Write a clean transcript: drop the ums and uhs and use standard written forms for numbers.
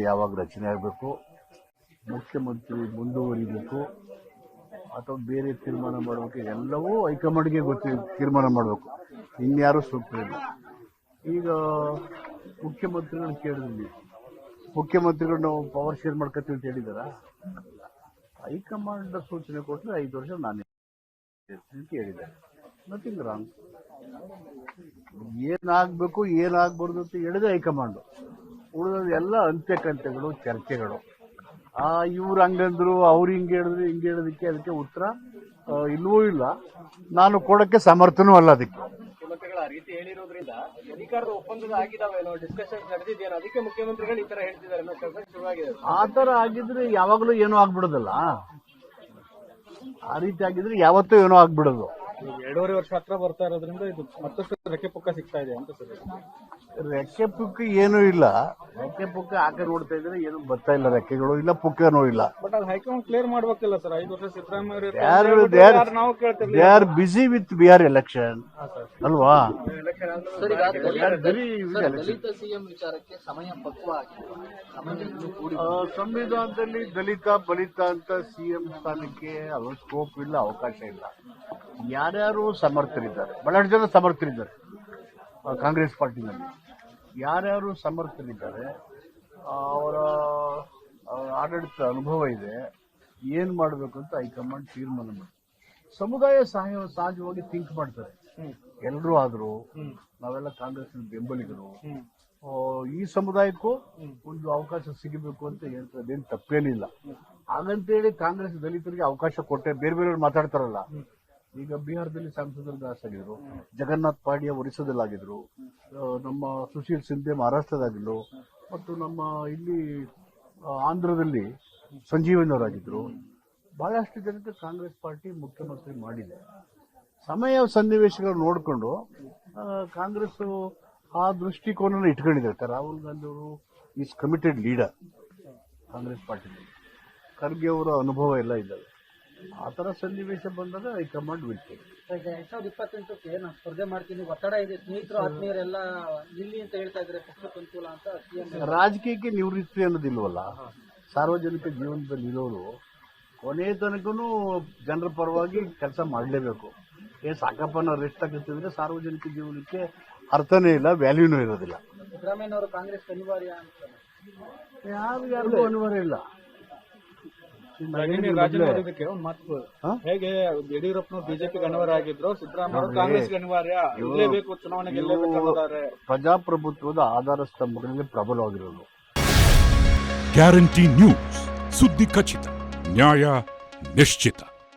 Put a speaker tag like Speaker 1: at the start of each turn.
Speaker 1: ಯಾವಾಗ ರಚನೆ ಆಗಬೇಕು, ಮುಖ್ಯಮಂತ್ರಿ ಮುಂದುವರಿಬೇಕು ಅಥವಾ ಬೇರೆ ತೀರ್ಮಾನ ಮಾಡಬೇಕು, ಎಲ್ಲವೂ ಹೈಕಮಾಂಡ್ಗೆ ತೀರ್ಮಾನ ಮಾಡಬೇಕು. ಇನ್ಯಾರು ಸೂಕ್ತ ಇಲ್ಲ. ಈಗ ಮುಖ್ಯಮಂತ್ರಿಗಳು ಕೇಳಿದ್ವಿ, ಮುಖ್ಯಮಂತ್ರಿಗಳು ನಾವು ಪವರ್ ಶೇರ್ ಮಾಡ್ಕೊತೀವಿ ಅಂತ ಹೇಳಿದಾರ? ಹೈಕಮಾಂಡ್ ಸೂಚನೆ ಕೊಟ್ಟರೆ 5 ವರ್ಷ ನಾನು ಹೇಳಿದ್ದಾರೆ. Nothing wrong. ಏನಾಗಬೇಕು ಏನಾಗಬಾರ್ದು ಅಂತ ಹೇಳಿದ್ರೆ ಹೈಕಮಾಂಡ್, ಉಳಿದ ಎಲ್ಲ ಅಂತ್ಯಕಂತ್ಯಗಳು, ಚರ್ಚೆಗಳು. ಇವ್ರು ಹಂಗಂದ್ರು, ಅವ್ರು ಹಿಂಗೆ ಹೇಳಿದ್ರು, ಹಿಂಗೆ ಹೇಳೋದಕ್ಕೆ ಅದಕ್ಕೆ ಉತ್ತರ ಇಲ್ಲವೂ ಇಲ್ಲ, ನಾನು ಕೊಡಕ್ಕೆ ಸಮರ್ಥನೂ ಅಲ್ಲ. ಅದಕ್ಕೆ
Speaker 2: ಮುಖ್ಯಮಂತ್ರಿಗಳು ಆ ರೀತಿ ಹೇಳಿರೋದ್ರಿಂದ ಅಧಿಕಾರದ ಒಪ್ಪಂದದ ಆಗಿದಾವೇನೋ, ಡಿಸ್ಕಷನ್ ನಡೆದಿದ್ದೇನೋ, ಅದಕ್ಕೆ ಮುಖ್ಯಮಂತ್ರಿಗಳು ಈ ತರ ಹೇಳ್ತಿದ್ದಾರೆ ಅನ್ನೋ ಶುರುವಾಗಿದೆ.
Speaker 1: ಆ ತರ ಆಗಿದ್ರೆ ಯಾವಾಗಲೂ ಏನೋ ಆಗ್ಬಿಡೋದಲ್ಲ. ಆ ರೀತಿ ಆಗಿದ್ರೆ ಯಾವತ್ತೂ ಏನೋ ಆಗ್ಬಿಡೋದು.
Speaker 2: 2.5 ವರ್ಷ ಹತ್ರ ಬರ್ತಾ ಇರೋದ್ರಿಂದ ಇದು ಮತ್ತಷ್ಟು ರೆಕ್ಕೆ ಪುಕ್ಕ ಸಿಗ್ತಾ ಇದೆ ಅಂತ ಸರ್.
Speaker 1: ರೆಕ್ಕೆ ಪುಕ್ಕ ಏನೂ ಇಲ್ಲ. ರೆಕ್ಕೆ ಪುಕ್ಕ ಹಾಕಿ ನೋಡ್ತಾ ಇದ್ರೆ ಏನು ಬರ್ತಾ ಇಲ್ಲ, ರೆಕ್ಕೆಗಳು ಇಲ್ಲ, ಪುಕ್ಕನೂ ಇಲ್ಲ.
Speaker 2: ಬಟ್ ಅದು ಹೈಕಮಾಂಡ್ ಕ್ಲಿಯರ್ ಮಾಡ್ಬೇಕಿಲ್ಲ ಸರ್. 5 ವರ್ಷ ಸಿದ್ದರಾಮಯ್ಯ
Speaker 1: ದೇ ಆರ್ ಬಿಸಿ ವಿತ್ ಬಿಹಾರ್ ಎಲೆಕ್ಷನ್ ಅಲ್ವಾ?
Speaker 3: ದಲಿತ ಸಿಎಂ ವಿಚಾರಕ್ಕೆ ಸಮಯ ಪಕ್ವ
Speaker 1: ಸಂವಿಧಾನದಲ್ಲಿ ದಲಿತ ಬಲಿತ ಅಂತ ಸಿಎಂ ಸ್ಥಾನಕ್ಕೆ ಅದು ಸ್ಕೋಪ್ ಇಲ್ಲ, ಅವಕಾಶ ಇಲ್ಲ. ಯಾರ್ಯಾರು ಸಮರ್ಥರಿದ್ದಾರೆ, ಬಹಳಷ್ಟು ಜನ ಸಮರ್ಥರಿದ್ದಾರೆ ಕಾಂಗ್ರೆಸ್ ಪಾರ್ಟಿನಲ್ಲಿ. ಯಾರ್ಯಾರು ಸಮರ್ಥರಿದ್ದಾರೆ, ಅವರ ಆಡಳಿತ ಅನುಭವ ಇದೆ, ಏನ್ ಮಾಡಬೇಕು ಅಂತ ಹೈಕಮಾಂಡ್ ತೀರ್ಮಾನ ಮಾಡಿ. ಸಮುದಾಯ ಸಹಜವಾಗಿ ಥಿಂಕ್ ಮಾಡ್ತಾರೆ. ಎಲ್ಲರೂ ಆದ್ರು ನಾವೆಲ್ಲ ಕಾಂಗ್ರೆಸ್ ಬೆಂಬಲಿಗರು, ಈ ಸಮುದಾಯಕ್ಕೂ ಒಂದು ಅವಕಾಶ ಸಿಗಬೇಕು ಅಂತ ಹೇಳ್ತಾರೆ. ಅದೇನು ತಪ್ಪೇನಿಲ್ಲ. ಹಾಗಂತೇಳಿ ಕಾಂಗ್ರೆಸ್ ದಲಿತರಿಗೆ ಅವಕಾಶ ಕೊಟ್ಟೆ ಬೇರೆ ಬೇರೆಯವ್ರು ಮಾತಾಡ್ತಾರಲ್ಲ. ಈಗ ಬಿಹಾರದಲ್ಲಿ ಸಂಸದರು ದಾಸ್ ಆಗಿದ್ರು, ಜಗನ್ನಾಥ್ ಪಾಂಡ್ಯ ಒರಿಸ್ಸಾದಲ್ಲಾಗಿದ್ರು, ನಮ್ಮ ಸುಶೀಲ್ ಸಿಂಧೆ ಮಹಾರಾಷ್ಟ್ರದಾಗಿದ್ರು, ಮತ್ತು ನಮ್ಮ ಇಲ್ಲಿ ಆಂಧ್ರದಲ್ಲಿ ಸಂಜೀವನ್ ಅವರಾಗಿದ್ರು. ಬಹಳಷ್ಟು ಜನಕ್ಕೆ ಕಾಂಗ್ರೆಸ್ ಪಾರ್ಟಿ ಮುಖ್ಯಮಂತ್ರಿ ಮಾಡಿದೆ. ಸಮಯ ಸನ್ನಿವೇಶಗಳು ನೋಡಿಕೊಂಡು ಕಾಂಗ್ರೆಸ್ ಆ ದೃಷ್ಟಿಕೋನ ಇಟ್ಕೊಂಡಿದ್ದಾರೆ. ರಾಹುಲ್ ಗಾಂಧಿ ಅವರು ಈಸ್ ಕಮಿಟೆಡ್ ಲೀಡರ್ ಕಾಂಗ್ರೆಸ್ ಪಾರ್ಟಿನಲ್ಲಿ. ಖರ್ಗೆ ಅವರ ಅನುಭವ ಎಲ್ಲ ಇದ್ದಾರೆ. ಆ ತರ ಸನ್ನಿವೇಶ ಬಂದಾಗ ಹೈಕಮಾಂಡ್ ಬಿಡ್ತೇವೆ.
Speaker 3: 2028ಕ್ಕೆ ನಾನು ಸ್ಪರ್ಧೆ ಮಾಡ್ತೀನಿ, ಒತ್ತಡ ಇದೆ, ಸ್ನೇಹಿತರು ಆತ್ಮೀಯರೆಲ್ಲ ಇಲ್ಲಿ ಅಂತ ಹೇಳ್ತಾ ಇದ್ರೆ ಪಕ್ಷಕ್ಕೆ ಅನುಕೂಲ ಅಂತ.
Speaker 1: ರಾಜಕೀಯಕ್ಕೆ ನಿವೃತ್ತಿ ಅನ್ನೋದಿಲ್ವಲ್ಲ. ಸಾರ್ವಜನಿಕ ಜೀವನದಲ್ಲಿ ಇರೋರು ಕೊನೆ ತನಕನೂ ಜನರ ಪರವಾಗಿ ಕೆಲಸ ಮಾಡಲೇಬೇಕು. ಸಾಕಪ್ಪ ನಾವು ರೆಸ್ಟ್ ಆಗಿರ್ತಿದ್ರೆ ಸಾರ್ವಜನಿಕ ಜೀವನಕ್ಕೆ ಅರ್ಥನೇ ಇಲ್ಲ, ವ್ಯಾಲ್ಯೂನೂ ಇರೋದಿಲ್ಲ.
Speaker 3: ಸಿದ್ದರಾಮಯ್ಯನವರು ಕಾಂಗ್ರೆಸ್ ಅನಿವಾರ್ಯ ಅಂತ
Speaker 1: ಯಾರಿಗೂ ಅನಿವಾರ್ಯ ಇಲ್ಲ.
Speaker 2: ಒಂದು ಮಾತು, ಹೇಗೆ ಯಡಿಯೂರಪ್ಪನವರು ಬಿಜೆಪಿ ಅನಿವಾರ್ಯ ಆಗಿದ್ರು, ಸಿದ್ದರಾಮಯ್ಯ ಕಾಂಗ್ರೆಸ್ ಅನಿವಾರ್ಯ, ಗೆಲ್ಲಬೇಕು, ಚುನಾವಣೆ ಗೆಲ್ಲಬೇಕು.
Speaker 1: ಪ್ರಜಾಪ್ರಭುತ್ವದ ಆಧಾರ ಸ್ತಂಭಗಳಲ್ಲಿ ಪ್ರಬಲವಾಗಿರೋದು.
Speaker 4: ಗ್ಯಾರಂಟಿ ನ್ಯೂಸ್, ಸುದ್ದಿ ಖಚಿತ, ನ್ಯಾಯ ನಿಶ್ಚಿತ.